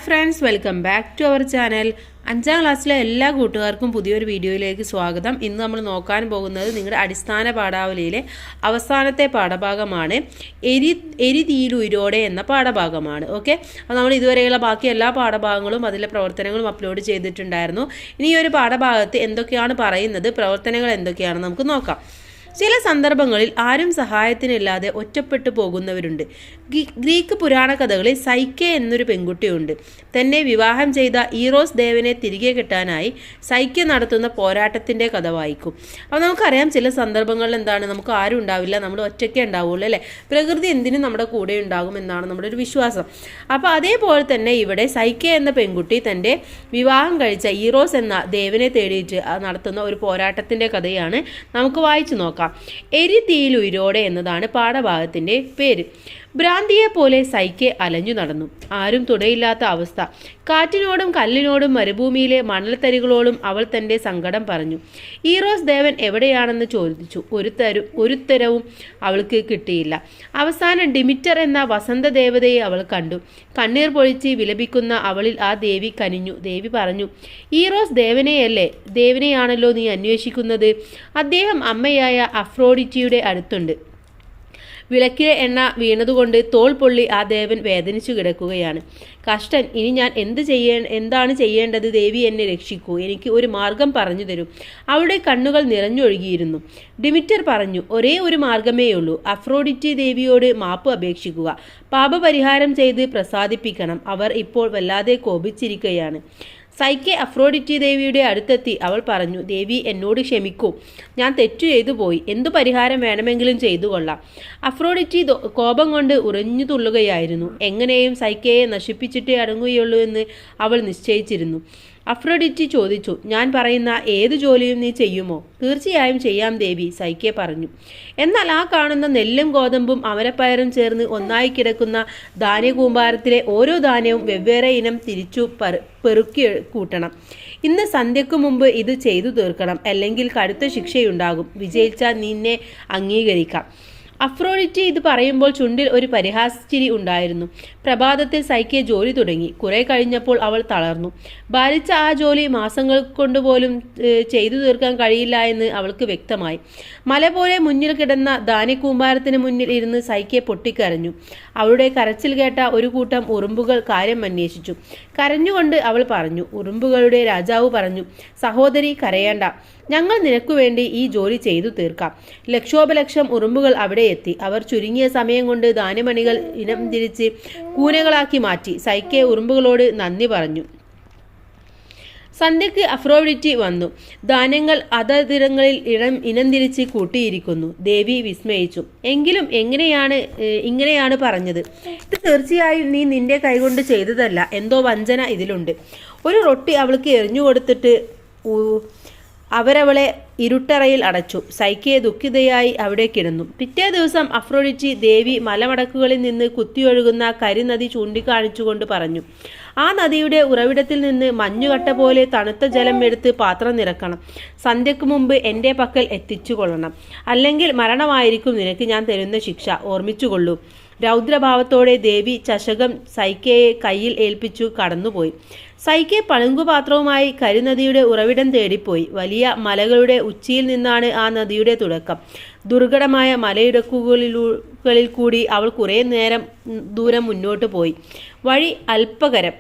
Friends, welcome back to our channel. 5ാം ക്ലാസ്സിലെ എല്ലാ കൂട്ടുകാർക്കും പുതിയൊരു വീഡിയോയിലേക്ക് സ്വാഗതം. ഇന്ന് നമ്മൾ നോക്കാൻ പോകുന്നത് നിങ്ങളുടെ അടിസ്ഥാന പാഠാവലിയിലെ അവസാനത്തെ പാഠഭാഗമാണ്. എരിതീലുയിരോടെ എന്ന പാഠഭാഗമാണ്. ഓക്കെ, അപ്പോൾ നമ്മൾ ഇതുവരെയുള്ള ബാക്കി എല്ലാ പാഠഭാഗങ്ങളും അതിലെ പ്രവർത്തനങ്ങളും അപ്ലോഡ് ചെയ്തിട്ടുണ്ടായിരുന്നു. ഇനി ഈ ഒരു പാഠഭാഗത്ത് എന്തൊക്കെയാണ് പറയുന്നത്, പ്രവർത്തനങ്ങൾ എന്തൊക്കെയാണെന്ന് നമുക്ക് നോക്കാം. ചില സന്ദർഭങ്ങളിൽ ആരും സഹായത്തിനില്ലാതെ ഒറ്റപ്പെട്ടു പോകുന്നവരുണ്ട്. ഗ്രീക്ക് പുരാണ കഥകളിൽ സൈക്കെ എന്നൊരു പെൺകുട്ടിയുണ്ട്. തന്നെ വിവാഹം ചെയ്ത ഈറോസ് ദേവനെ തിരികെ കിട്ടാനായി സൈക്കെ നടത്തുന്ന പോരാട്ടത്തിൻ്റെ കഥ വായിക്കും. അപ്പോൾ നമുക്കറിയാം, ചില സന്ദർഭങ്ങളിൽ എന്താണ്, നമുക്ക് ആരും ഉണ്ടാവില്ല, നമ്മൾ ഒറ്റയ്ക്കേ ഉണ്ടാവുള്ളൂ അല്ലേ. പ്രകൃതി എന്തിനും നമ്മുടെ കൂടെ ഉണ്ടാകും എന്നാണ് നമ്മുടെ ഒരു വിശ്വാസം. അപ്പോൾ അതേപോലെ തന്നെ ഇവിടെ സൈക്കെ എന്ന പെൺകുട്ടി തൻ്റെ വിവാഹം കഴിച്ച ഈറോസ് എന്ന ദേവനെ തേടിയിട്ട് നടത്തുന്ന ഒരു പോരാട്ടത്തിൻ്റെ കഥയാണ് നമുക്ക് വായിച്ചു നോക്കാം. എരിതീലുയിരോടെ എന്നതാണ് പാഠഭാഗത്തിൻ്റെ പേര്. ഭ്രാന്തിയെപ്പോലെ സൈക്കെ അലഞ്ഞു നടന്നു. ആരും തുണയില്ലാത്ത അവസ്ഥ. കാറ്റിനോടും കല്ലിനോടും മരുഭൂമിയിലെ മണൽത്തരികളോടും അവൾ തൻ്റെ സങ്കടം പറഞ്ഞു. ഈറോസ് ദേവൻ എവിടെയാണെന്ന് ചോദിച്ചു. ഒരുത്തരവും അവൾക്ക് കിട്ടിയില്ല. അവസാനം ഡിമിറ്റർ എന്ന വസന്തദേവതയെ അവൾ കണ്ടു. കണ്ണീർ പൊഴിച്ച് വിലപിക്കുന്ന അവളിൽ ആ ദേവി കനിഞ്ഞു. ദേവി പറഞ്ഞു, ഈറോസ് ദേവനെയാണല്ലോ നീ അന്വേഷിക്കുന്നത്. അദ്ദേഹം അമ്മയായ അഫ്രോഡിറ്റിയുടെ അടുത്തുണ്ട്. വിളക്കിലെ എണ്ണ വീണതുകൊണ്ട് തോൾ പൊള്ളി ആ ദേവൻ വേദനിച്ചു കിടക്കുകയാണ്. കഷ്ടൻ, ഇനി ഞാൻ എന്താണ് ചെയ്യേണ്ടത്? ദേവി എന്നെ രക്ഷിക്കൂ, എനിക്ക് ഒരു മാർഗം പറഞ്ഞു തരൂ. അവളുടെ കണ്ണുകൾ നിറഞ്ഞൊഴുകിയിരുന്നു. ഡിമിറ്റർ പറഞ്ഞു, ഒരേ ഒരു മാർഗമേയുള്ളൂ. അഫ്രോഡിറ്റി ദേവിയോട് മാപ്പ് അപേക്ഷിക്കുക. പാപപരിഹാരം ചെയ്ത് പ്രസാദിപ്പിക്കണം. അവർ ഇപ്പോൾ വല്ലാതെ കോപിച്ചിരിക്കുകയാണ്. സൈക്കെ അഫ്രോഡിറ്റി ദേവിയുടെ അടുത്തെത്തി. അവൾ പറഞ്ഞു, ദേവി എന്നോട് ക്ഷമിക്കൂ, ഞാൻ തെറ്റു ചെയ്തു പോയി. എന്തു പരിഹാരം വേണമെങ്കിലും ചെയ്തു കൊള്ളാം. അഫ്രോഡിറ്റി കോപം കൊണ്ട് ഉറഞ്ഞു തുള്ളുകയായിരുന്നു. എങ്ങനെയും സൈക്കയെ നശിപ്പിച്ചിട്ടേ അടങ്ങുകയുള്ളൂ എന്ന് അവൾ നിശ്ചയിച്ചിരുന്നു. അഫ്രോഡിറ്റി ചോദിച്ചു, ഞാൻ പറയുന്ന ഏത് ജോലിയും നീ ചെയ്യുമോ? തീർച്ചയായും ചെയ്യാം ദേവി, സൈക്കെ പറഞ്ഞു. എന്നാൽ ആ കാണുന്ന നെല്ലും ഗോതമ്പും അമരപ്പയറും ചേർന്ന് ഒന്നായി കിടക്കുന്ന ധാന്യകൂമ്പാരത്തിലെ ഓരോ ധാന്യവും വെവ്വേറെ ഇനം തിരിച്ചു പെറുക്കി കൂട്ടണം. ഇന്ന് സന്ധ്യയ്ക്കു മുമ്പ് ഇത് ചെയ്തു തീർക്കണം, അല്ലെങ്കിൽ കടുത്ത ശിക്ഷയുണ്ടാകും. വിജയിച്ചാൽ നിന്നെ അംഗീകരിക്കാം. അഫ്രോഡിറ്റി ഇത് പറയുമ്പോൾ ചുണ്ടിൽ ഒരു പരിഹാസച്ചിരി ഉണ്ടായിരുന്നു. പ്രഭാതത്തിൽ സൈക്കെ ജോലി തുടങ്ങി. കുറെ കഴിഞ്ഞപ്പോൾ അവൾ തളർന്നു. ഭാരിച്ച ആ ജോലി മാസങ്ങൾ കൊണ്ടുപോലും ചെയ്തു തീർക്കാൻ കഴിയില്ല എന്ന് അവൾക്ക് വ്യക്തമായി. മല പോലെ മുന്നിൽ കിടന്ന ധാന്യകൂമ്പാരത്തിന് മുന്നിൽ ഇരുന്ന് സൈക്കെ പൊട്ടിക്കരഞ്ഞു. അവളുടെ കരച്ചിൽ കേട്ട ഒരു കൂട്ടം ഉറുമ്പുകൾ കാര്യം അന്വേഷിച്ചു. കരഞ്ഞുകൊണ്ട് അവൾ പറഞ്ഞു. ഉറുമ്പുകളുടെ രാജാവ് പറഞ്ഞു, സഹോദരി കരയേണ്ട, ഞങ്ങൾ നിനക്കു വേണ്ടി ഈ ജോലി ചെയ്തു തീർക്കാം. ലക്ഷോപലക്ഷം ഉറുമ്പുകൾ അവിടെ എത്തി. അവർ ചുരുങ്ങിയ സമയം കൊണ്ട് ധാന്യമണികൾ ഇനം തിരിച്ച് കൂനകളാക്കി മാറ്റി. സൈക്കെ ഉറുമ്പുകളോട് നന്ദി പറഞ്ഞു. സന്ധ്യയ്ക്ക് അഫ്രോഡിറ്റി വന്നു. ധാന്യങ്ങൾ അതതിടങ്ങളിൽ ഇനം തിരിച്ച് കൂട്ടിയിരിക്കുന്നു. ദേവി വിസ്മയിച്ചു. എങ്കിലും ഇങ്ങനെയാണ് പറഞ്ഞത്? ഇത് തീർച്ചയായും നീ നിന്റെ കൈകൊണ്ട് ചെയ്തതല്ല, എന്തോ വഞ്ചന ഇതിലുണ്ട്. ഒരു റൊട്ടി അവൾക്ക് എറിഞ്ഞു കൊടുത്തിട്ട് അവരവളെ ഇരുട്ടറയിൽ അടച്ചു. സൈക്കെ ദുഃഖിതയായി അവിടെ കിടന്നു. പിറ്റേ ദിവസം അഫ്രോഡിറ്റി ദേവി മലമടക്കുകളിൽ നിന്ന് കുത്തിയൊഴുകുന്ന കരിനദി ചൂണ്ടിക്കാണിച്ചുകൊണ്ട് പറഞ്ഞു, ആ നദിയുടെ ഉറവിടത്തിൽ നിന്ന് മഞ്ഞുകട്ട പോലെ തണുത്ത ജലം എടുത്ത് പാത്രം നിറക്കണം. സന്ധ്യയ്ക്ക് മുമ്പ് എൻ്റെ പക്കൽ എത്തിച്ചുകൊള്ളണം, അല്ലെങ്കിൽ മരണമായിരിക്കും നിനക്ക് ഞാൻ തരുന്ന ശിക്ഷ. ഓർമ്മിച്ചുകൊള്ളൂ. രൗദ്രഭാവത്തോടെ ദേവി ചഷകം സൈക്കയെ കയ്യിൽ ഏൽപ്പിച്ചു കടന്നുപോയി. സൈക്കെ പളുങ്കുപാത്രവുമായി കരിനദിയുടെ ഉറവിടം തേടിപ്പോയി. വലിയ മലകളുടെ ഉച്ചിയിൽ നിന്നാണ് ആ നദിയുടെ തുടക്കം. ദുർഘടമായ മലയിടുക്കുകളിൽ കൂടി അവൾ കുറേ ദൂരം മുന്നോട്ട് പോയി. വഴി അല്പകരം.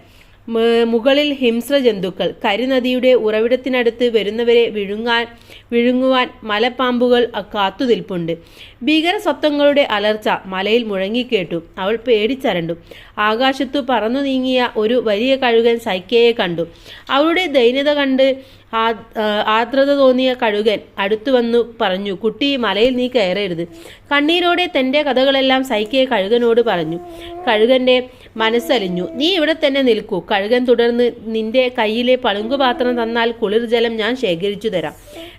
മുകളിൽ ഹിംസ്ര ജന്തുക്കൾ. കരിനദിയുടെ ഉറവിടത്തിനടുത്ത് വരുന്നവരെ വിഴുങ്ങുവാൻ മലപ്പാമ്പുകൾ കാത്തുനിൽപ്പുണ്ട്. ഭീകര സ്വപ്നങ്ങളുടെ അലർച്ച മലയിൽ മുഴങ്ങിക്കേട്ടു. അവൾ പേടിച്ചരണ്ടു. ആകാശത്തു പറന്നു നീങ്ങിയ ഒരു വലിയ കഴുകൻ സൈക്കയെ കണ്ടു. അവളുടെ ദൈന്യത കണ്ട് ആർദ്രത തോന്നിയ കഴുകൻ അടുത്തു വന്നു പറഞ്ഞു, കുട്ടി, മലയിൽ നീ കയറരുത്. കണ്ണീരോടെ തൻ്റെ കഥകളെല്ലാം സൈക്കെ കഴുകനോട് പറഞ്ഞു. കഴുകൻ്റെ മനസ്സലിഞ്ഞു. നീ ഇവിടെ തന്നെ നിൽക്കൂ. കഴുകൻ തുടർന്ന്, നിന്റെ കയ്യിലെ പളുങ്കുപാത്രം തന്നാൽ കുളിർ ജലം ഞാൻ ശേഖരിച്ചു തരാം.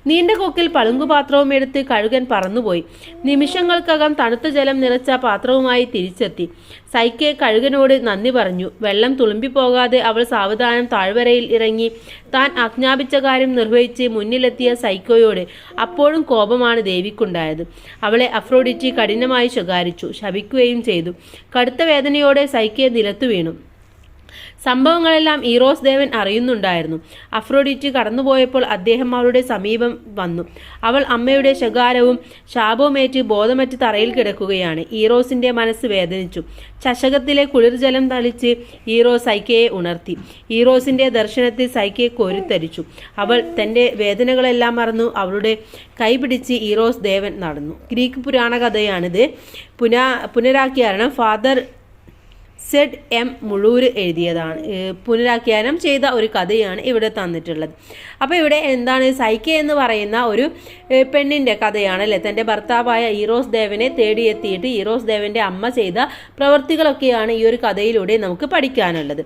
നീണ്ട കൊക്കിൽ പളുങ്കുപാത്രവും എടുത്ത് കഴുകൻ പറന്നുപോയി. നിമിഷങ്ങൾക്കകം തണുത്ത ജലം നിറച്ച പാത്രവുമായി തിരിച്ചെത്തി. സൈക്കെ കഴുകനോട് നന്ദി പറഞ്ഞു. വെള്ളം തുളുമ്പിപ്പോകാതെ അവൾ സാവധാനം താഴ്വരയിൽ ഇറങ്ങി താൻ ആജ്ഞാപിച്ച കാര്യം നിർവഹിച്ച് മുന്നിലെത്തിയ സൈക്കോയോട് അപ്പോഴും കോപമാണ് ദേവിക്കുണ്ടായത്. അവളെ അഫ്രോഡിറ്റി കഠിനമായി ശകാരിച്ചു, ശപിക്കുകയും ചെയ്തു. കടുത്ത വേദനയോടെ സൈക്കെ നിലത്തു വീണു. സംഭവങ്ങളെല്ലാം ഈറോസ് ദേവൻ അറിയുന്നുണ്ടായിരുന്നു. അഫ്രോഡിറ്റി കടന്നുപോയപ്പോൾ അദ്ദേഹം അവളുടെ സമീപം വന്നു. അവൾ അമ്മയുടെ ശകാരവും ശാപവുമേറ്റ് ബോധമറ്റ് തറയിൽ കിടക്കുകയാണ്. ഈറോസിന്റെ മനസ്സ് വേദനിച്ചു. ചഷകത്തിലെ കുളിർജലം തളിച്ച് ഈറോസ് സൈക്കയെ ഉണർത്തി. ഈറോസിന്റെ ദർശനത്തിൽ സൈക്കയെ കോരിത്തരിച്ചു. അവൾ തന്റെ വേദനകളെല്ലാം മറന്നു അവളുടെ കൈപിടിച്ച് ഈറോസ് ദേവൻ നടന്നു. ഗ്രീക്ക് പുരാണ കഥയാണിത്. പുനരാഖ്യാനം ഫാദർ സെഡ് എം മുഴൂര് എഴുതിയതാണ്. പുനരാഖ്യാനം ചെയ്ത ഒരു കഥയാണ് ഇവിടെ തന്നിട്ടുള്ളത്. അപ്പോൾ ഇവിടെ എന്താണ്, സൈക്ക എന്ന് പറയുന്ന ഒരു പെണ്ണിൻ്റെ കഥയാണ് അല്ലേ. തൻ്റെ ഭർത്താവായ ഈറോസ് ദേവനെ തേടിയെത്തിയിട്ട് ഈറോസ് ദേവൻ്റെ അമ്മ ചെയ്ത പ്രവൃത്തികളൊക്കെയാണ് ഈ ഒരു കഥയിലൂടെ നമുക്ക് പഠിക്കാനുള്ളത്.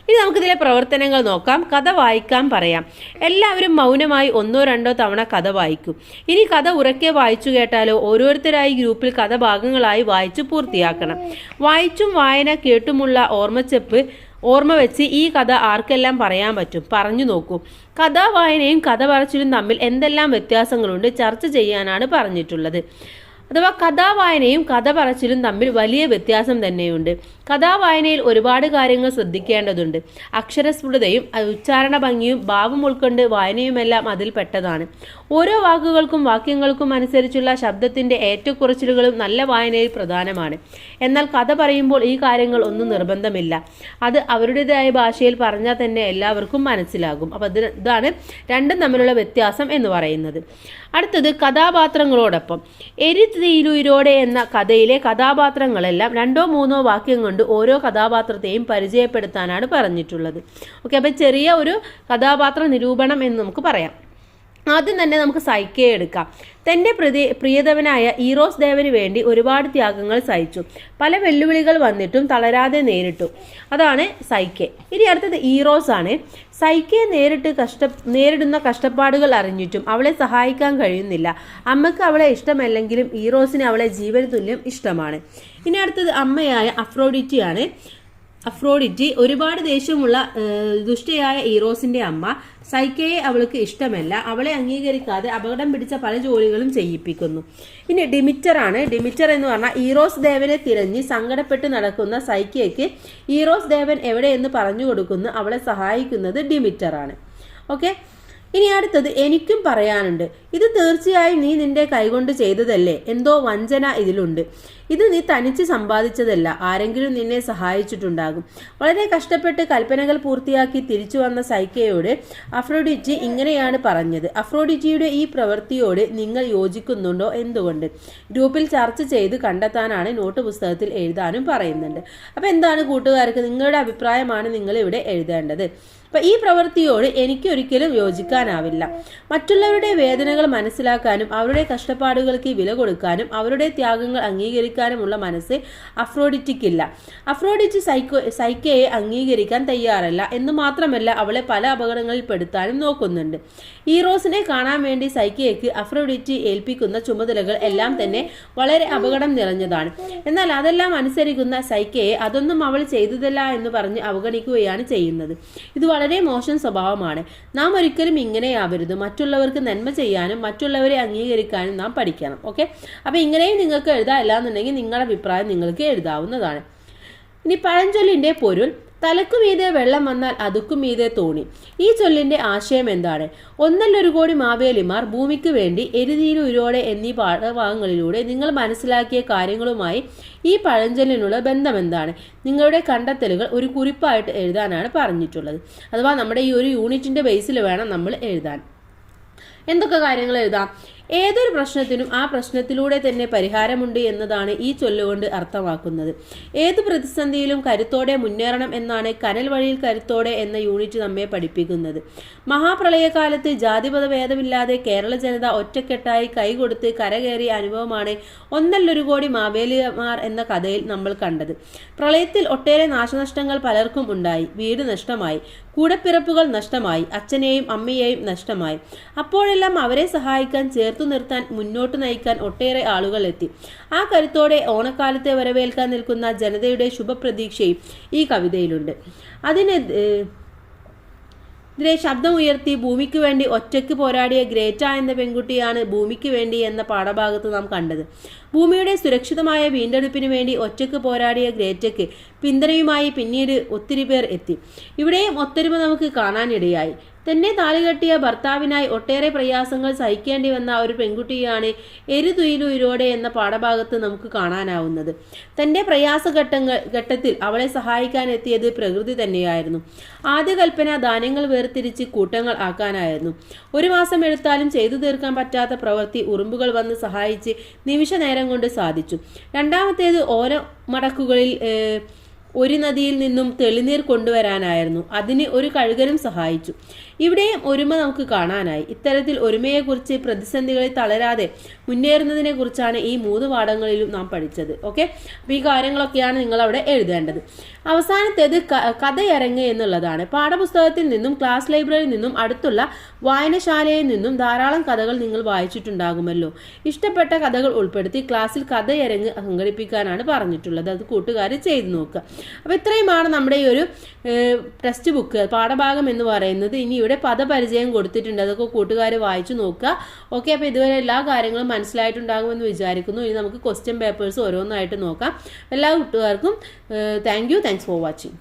ഇനി നമുക്കിതിലെ പ്രവർത്തനങ്ങൾ നോക്കാം. കഥ വായിക്കാൻ പറയാം. എല്ലാവരും മൗനമായി 1-2 തവണ കഥ വായിക്കും. ഇനി കഥ ഉറക്കെ വായിച്ചു കേട്ടാലോ ഓരോരുത്തരായി ഗ്രൂപ്പിൽ കഥ ഭാഗങ്ങളായി വായിച്ചു പൂർത്തിയാക്കണം. വായിച്ചും വായന കേട്ടുമുള്ള ഓർമ്മ വെച്ച് ഈ കഥ ആർക്കെല്ലാം പറയാൻ പറ്റും പറഞ്ഞു നോക്കൂ. കഥാവായനയും കഥ പറച്ചിലും തമ്മിൽ എന്തെല്ലാം വ്യത്യാസങ്ങളുണ്ട് ചർച്ച ചെയ്യാനാണ് പറഞ്ഞിട്ടുള്ളത്. അഥവാ കഥാവായനയും കഥ പറച്ചിലും തമ്മിൽ വലിയ വ്യത്യാസം തന്നെയുണ്ട്. കഥാവായനയിൽ ഒരുപാട് കാര്യങ്ങൾ ശ്രദ്ധിക്കേണ്ടതുണ്ട്. അക്ഷരസ്ഫുടതയും ഉച്ചാരണ ഭംഗിയും ഭാവം ഉൾക്കൊണ്ട് വായനയുമെല്ലാം അതിൽ പെട്ടതാണ്. ഓരോ വാക്കുകൾക്കും വാക്യങ്ങൾക്കും അനുസരിച്ചുള്ള ശബ്ദത്തിന്റെ ഏറ്റക്കുറച്ചിലുകളും നല്ല വായനയിൽ പ്രധാനമാണ്. എന്നാൽ കഥ പറയുമ്പോൾ ഈ കാര്യങ്ങൾ ഒന്നും നിർബന്ധമില്ല. അത് അവരുടേതായ ഭാഷയിൽ പറഞ്ഞാൽ തന്നെ എല്ലാവർക്കും മനസ്സിലാകും. അപ്പോൾ ഇതാണ് രണ്ടും തമ്മിലുള്ള വ്യത്യാസം എന്ന് പറയുന്നത്. അടുത്തത് കഥാപാത്രങ്ങളോടൊപ്പം. എരിതീരുയിരോടെ എന്ന കഥയിലെ കഥാപാത്രങ്ങളെല്ലാം 2-3 വാക്യം കൊണ്ട് ഓരോ കഥാപാത്രത്തെയും പരിചയപ്പെടുത്താനാണ് പറഞ്ഞിട്ടുള്ളത്. ഓക്കെ, അപ്പം ചെറിയ ഒരു കഥാപാത്ര നിരൂപണം എന്ന് നമുക്ക് പറയാം. ആദ്യം തന്നെ നമുക്ക് സൈക്കയെ എടുക്കാം. തൻ്റെ പ്രിയതമനായ ഈറോസ് ദേവന് വേണ്ടി ഒരുപാട് ത്യാഗങ്ങൾ സഹിച്ചു. പല വെല്ലുവിളികൾ വന്നിട്ടും തളരാതെ നേരിട്ടു. അതാണ് സൈക്കെ. ഇനി അടുത്തത് ഈറോസ് ആണ്. സൈക്കയെ നേരിടുന്ന കഷ്ടപ്പാടുകൾ അറിഞ്ഞിട്ടും അവളെ സഹായിക്കാൻ കഴിയുന്നില്ല. അമ്മയ്ക്ക് അവളെ ഇഷ്ടമല്ലെങ്കിലും ഈറോസിന് അവളെ ജീവന് തുല്യം ഇഷ്ടമാണ്. ഇനി അടുത്തത് അമ്മയായ അഫ്രോഡിറ്റിയാണ്. അഫ്രോഡിറ്റി ഒരുപാട് ദേഷ്യമുള്ള ദുഷ്ടയായ ഈറോസിന്റെ അമ്മ. സൈക്കയെ അവൾക്ക് ഇഷ്ടമല്ല. അവളെ അംഗീകരിക്കാതെ അപകടം പിടിച്ച പല ജോലികളും ചെയ്യിപ്പിക്കുന്നു. ഇനി ഡിമിറ്റർ ആണ്. ഡിമിറ്റർ എന്ന് പറഞ്ഞാൽ ഈറോസ് ദേവനെ തിരഞ്ഞ് സങ്കടപ്പെട്ട് നടക്കുന്ന സൈക്കയ്ക്ക് ഈറോസ് ദേവൻ എവിടെയെന്ന് പറഞ്ഞു കൊടുക്കുന്നു. അവളെ സഹായിക്കുന്നത് ഡിമിറ്റർ ആണ്. ഓക്കെ, ഇനി അടുത്തത് എനിക്കും പറയാനുണ്ട്. ഇത് തീർച്ചയായും നീ നിന്റെ കൈകൊണ്ട് ചെയ്തതല്ലേ? എന്തോ വഞ്ചന ഇതിലുണ്ട്. ഇത് നീ തനിച്ച് സമ്പാദിച്ചതല്ല. ആരെങ്കിലും നിന്നെ സഹായിച്ചിട്ടുണ്ടാകും. വളരെ കഷ്ടപ്പെട്ട് കൽപ്പനകൾ പൂർത്തിയാക്കി തിരിച്ചു വന്ന സൈക്കയോട് അഫ്രോഡിറ്റി ഇങ്ങനെയാണ് പറഞ്ഞത്. അഫ്രോഡിറ്റിയുടെ ഈ പ്രവൃത്തിയോട് നിങ്ങൾ യോജിക്കുന്നുണ്ടോ? എന്തുകൊണ്ട്? ഗ്രൂപ്പിൽ ചർച്ച ചെയ്ത് കണ്ടെത്താനാണ് നോട്ട് പുസ്തകത്തിൽ എഴുതാനും പറയുന്നുണ്ട്. അപ്പോൾ എന്താണ് കൂട്ടുകാർക്ക്, നിങ്ങളുടെ അഭിപ്രായമാണ് നിങ്ങൾ ഇവിടെ എഴുതേണ്ടത്. അപ്പം ഈ പ്രവൃത്തിയോട് എനിക്കൊരിക്കലും യോജിക്കാനാവില്ല. മറ്റുള്ളവരുടെ വേദനകൾ മനസ്സിലാക്കാനും അവരുടെ കഷ്ടപ്പാടുകൾക്ക് വില കൊടുക്കാനും അവരുടെ ത്യാഗങ്ങൾ അംഗീകരിക്കാനുമുള്ള മനസ്സ് അഫ്രോഡിറ്റിക്കില്ല. അഫ്രോഡിറ്റി സൈക്കയെ അംഗീകരിക്കാൻ തയ്യാറല്ല എന്ന് മാത്രമല്ല അവളെ പല അപകടങ്ങളിൽ പെടുത്താനും നോക്കുന്നുണ്ട്. ഈറോസിനെ കാണാൻ വേണ്ടി സൈക്കയ്ക്ക് അഫ്രോഡിറ്റി ഏൽപ്പിക്കുന്ന ചുമതലകൾ എല്ലാം തന്നെ വളരെ അപകടം നിറഞ്ഞതാണ്. എന്നാൽ അതെല്ലാം അനുസരിക്കുന്ന സൈക്കയെ അതൊന്നും അവൾ ചെയ്തതല്ല എന്ന് പറഞ്ഞ് അവഗണിക്കുകയാണ് ചെയ്യുന്നത്. ഇത് വളരെ മോശം സ്വഭാവമാണ്. നാം ഒരിക്കലും ഇങ്ങനെയാവരുത്. മറ്റുള്ളവർക്ക് നന്മ ചെയ്യാനും മറ്റുള്ളവരെ അംഗീകരിക്കാനും നാം പഠിക്കണം. ഓക്കെ, അപ്പോൾ ഇങ്ങനെയും നിങ്ങൾക്ക് എഴുതാം. അല്ലാന്നുണ്ടെങ്കിൽ നിങ്ങളുടെ അഭിപ്രായം നിങ്ങൾക്ക് എഴുതാവുന്നതാണ്. ഇനി പഴഞ്ചൊല്ലിന്റെ പൊരുൾ. തലക്കുമീതെ വെള്ളം വന്നാൽ അതുക്കുമീതെ തോണി. ഈ ചൊല്ലിന്റെ ആശയം എന്താണ്? 1.1 കോടി മാവേലിമാർ ഭൂമിക്ക് വേണ്ടി എരിതീരുരോടെ എന്നീ പാഠഭാഗങ്ങളിലൂടെ നിങ്ങൾ മനസ്സിലാക്കിയ കാര്യങ്ങളുമായി ഈ പഴഞ്ചൊല്ലിനുള്ള ബന്ധം എന്താണ്? നിങ്ങളുടെ കണ്ടെത്തലുകൾ ഒരു കുറിപ്പായിട്ട് എഴുതാനാണ് പറഞ്ഞിട്ടുള്ളത്. അഥവാ നമ്മുടെ ഈ ഒരു യൂണിറ്റിന്റെ ബേസിൽ വേണം നമ്മൾ എഴുതാൻ. എന്തൊക്കെ കാര്യങ്ങൾ എഴുതാം? ഏതൊരു പ്രശ്നത്തിനും ആ പ്രശ്നത്തിലൂടെ തന്നെ പരിഹാരമുണ്ട് എന്നതാണ് ഈ ചൊല്ലുകൊണ്ട് അർത്ഥമാക്കുന്നത്. ഏത് പ്രതിസന്ധിയിലും കരുത്തോടെ മുന്നേറണം എന്നാണ് കനൽ വഴിയിൽ കരുത്തോടെ എന്ന യൂണിറ്റ് നമ്മെ പഠിപ്പിക്കുന്നത്. മഹാപ്രളയകാലത്ത് ജാതിമത ഭേദമില്ലാതെ കേരള ജനത ഒറ്റക്കെട്ടായി കൈകൊടുത്ത് കരകയറിയ അനുഭവമാണ് 1.1 കോടി മാവേലിമാർ എന്ന കഥയിൽ നമ്മൾ കണ്ടത്. പ്രളയത്തിൽ ഒട്ടേറെ നാശനഷ്ടങ്ങൾ പലർക്കും ഉണ്ടായി. വീട് നഷ്ടമായി, കൂടപ്പിറപ്പുകൾ നഷ്ടമായി, അച്ഛനെയും അമ്മയെയും നഷ്ടമായി. അപ്പോഴെല്ലാം അവരെ സഹായിക്കാൻ ചേർത്തു നിർത്താൻ മുന്നോട്ട് നയിക്കാൻ ഒട്ടേറെ ആളുകൾ എത്തി. ആ കരുത്തോടെ ഓണക്കാലത്തെ വരവേൽക്കാൻ നിൽക്കുന്ന ജനതയുടെ ശുഭപ്രതീക്ഷയും ഈ കവിതയിലുണ്ട്. ഇതിലെ ശബ്ദം ഉയർത്തി ഭൂമിക്ക് വേണ്ടി ഒറ്റയ്ക്ക് പോരാടിയ ഗ്രേറ്റ എന്ന പെൺകുട്ടിയാണ് ഭൂമിക്ക് വേണ്ടി എന്ന പാഠഭാഗത്ത് നാം കണ്ടത്. ഭൂമിയുടെ സുരക്ഷിതമായ വീണ്ടെടുപ്പിന് വേണ്ടി ഒറ്റയ്ക്ക് പോരാടിയ ഗ്രേറ്റയ്ക്ക് പിന്തുണയുമായി പിന്നീട് ഒത്തിരി പേർ എത്തി. ഇവിടെയും ഒത്തൊരുമ നമുക്ക് കാണാനിടയായി. തന്നെ താലികെട്ടിയ ഭർത്താവിനായി ഒട്ടേറെ പ്രയാസങ്ങൾ സഹിക്കേണ്ടി വന്ന ഒരു പെൺകുട്ടിയാണ് എരുതുയിലുയിരോടെ എന്ന പാഠഭാഗത്ത് നമുക്ക് കാണാനാവുന്നത്. തന്റെ ഘട്ടത്തിൽ അവളെ സഹായിക്കാൻ എത്തിയത് പ്രകൃതി തന്നെയായിരുന്നു. ആദ്യ കൽപ്പന ധാന്യങ്ങൾ വേർതിരിച്ച് കൂട്ടങ്ങൾ ആക്കാനായിരുന്നു. 1 മാസം എടുത്താലും ചെയ്തു തീർക്കാൻ പറ്റാത്ത പ്രവൃത്തി ഉറുമ്പുകൾ വന്ന് സഹായിച്ച് നിമിഷ നേരം കൊണ്ട് സാധിച്ചു. രണ്ടാമത്തേത് ഓലമടക്കുകളിൽ ഒരു നദിയിൽ നിന്നും തെളിനീർ കൊണ്ടുവരാനായിരുന്നു. അതിന് ഒരു കഴുകനും സഹായിച്ചു. ഇവിടെയും ഒരുമ നമുക്ക് കാണാനായി. ഇത്തരത്തിൽ ഒരുമയെക്കുറിച്ച്, പ്രതിസന്ധികളിൽ തളരാതെ മുന്നേറുന്നതിനെ കുറിച്ചാണ് ഈ 3 പാഠങ്ങളിലും നാം പഠിച്ചത്. ഓക്കെ, അപ്പോൾ ഈ കാര്യങ്ങളൊക്കെയാണ് നിങ്ങൾ അവിടെ എഴുതേണ്ടത്. അവസാനത്തേത് കഥയരങ്ങ് എന്നുള്ളതാണ്. പാഠപുസ്തകത്തിൽ നിന്നും ക്ലാസ് ലൈബ്രറിയിൽ നിന്നും അടുത്തുള്ള വായനശാലയിൽ നിന്നും ധാരാളം കഥകൾ നിങ്ങൾ വായിച്ചിട്ടുണ്ടാകുമല്ലോ. ഇഷ്ടപ്പെട്ട കഥകൾ ഉൾപ്പെടുത്തി ക്ലാസ്സിൽ കഥയരങ്ങ് സംഘടിപ്പിക്കാനാണ് പറഞ്ഞിട്ടുള്ളത്. അത് കൂട്ടുകാർ ചെയ്തു നോക്കുക. അപ്പോൾ ഇത്രയുമാണ് നമ്മുടെ ഈ ഒരു ടെക്സ്റ്റ് ബുക്ക് പാഠഭാഗം എന്ന് പറയുന്നത്. ഇനി ഇവിടെ പദപരിചയം കൊടുത്തിട്ടുണ്ട്, അതൊക്കെ കൂട്ടുകാർ വായിച്ചു നോക്കുക. ഓക്കെ, അപ്പോൾ ഇതുവരെ എല്ലാ കാര്യങ്ങളും മനസ്സിലായിട്ടുണ്ടാകുമെന്ന് വിചാരിക്കുന്നു. ഇനി നമുക്ക് ക്വസ്റ്റ്യൻ പേപ്പേഴ്സ് ഓരോന്നായിട്ട് നോക്കാം. എല്ലാ കൂട്ടുകാർക്കും താങ്ക്സ് ഫോർ വാച്ചിങ്.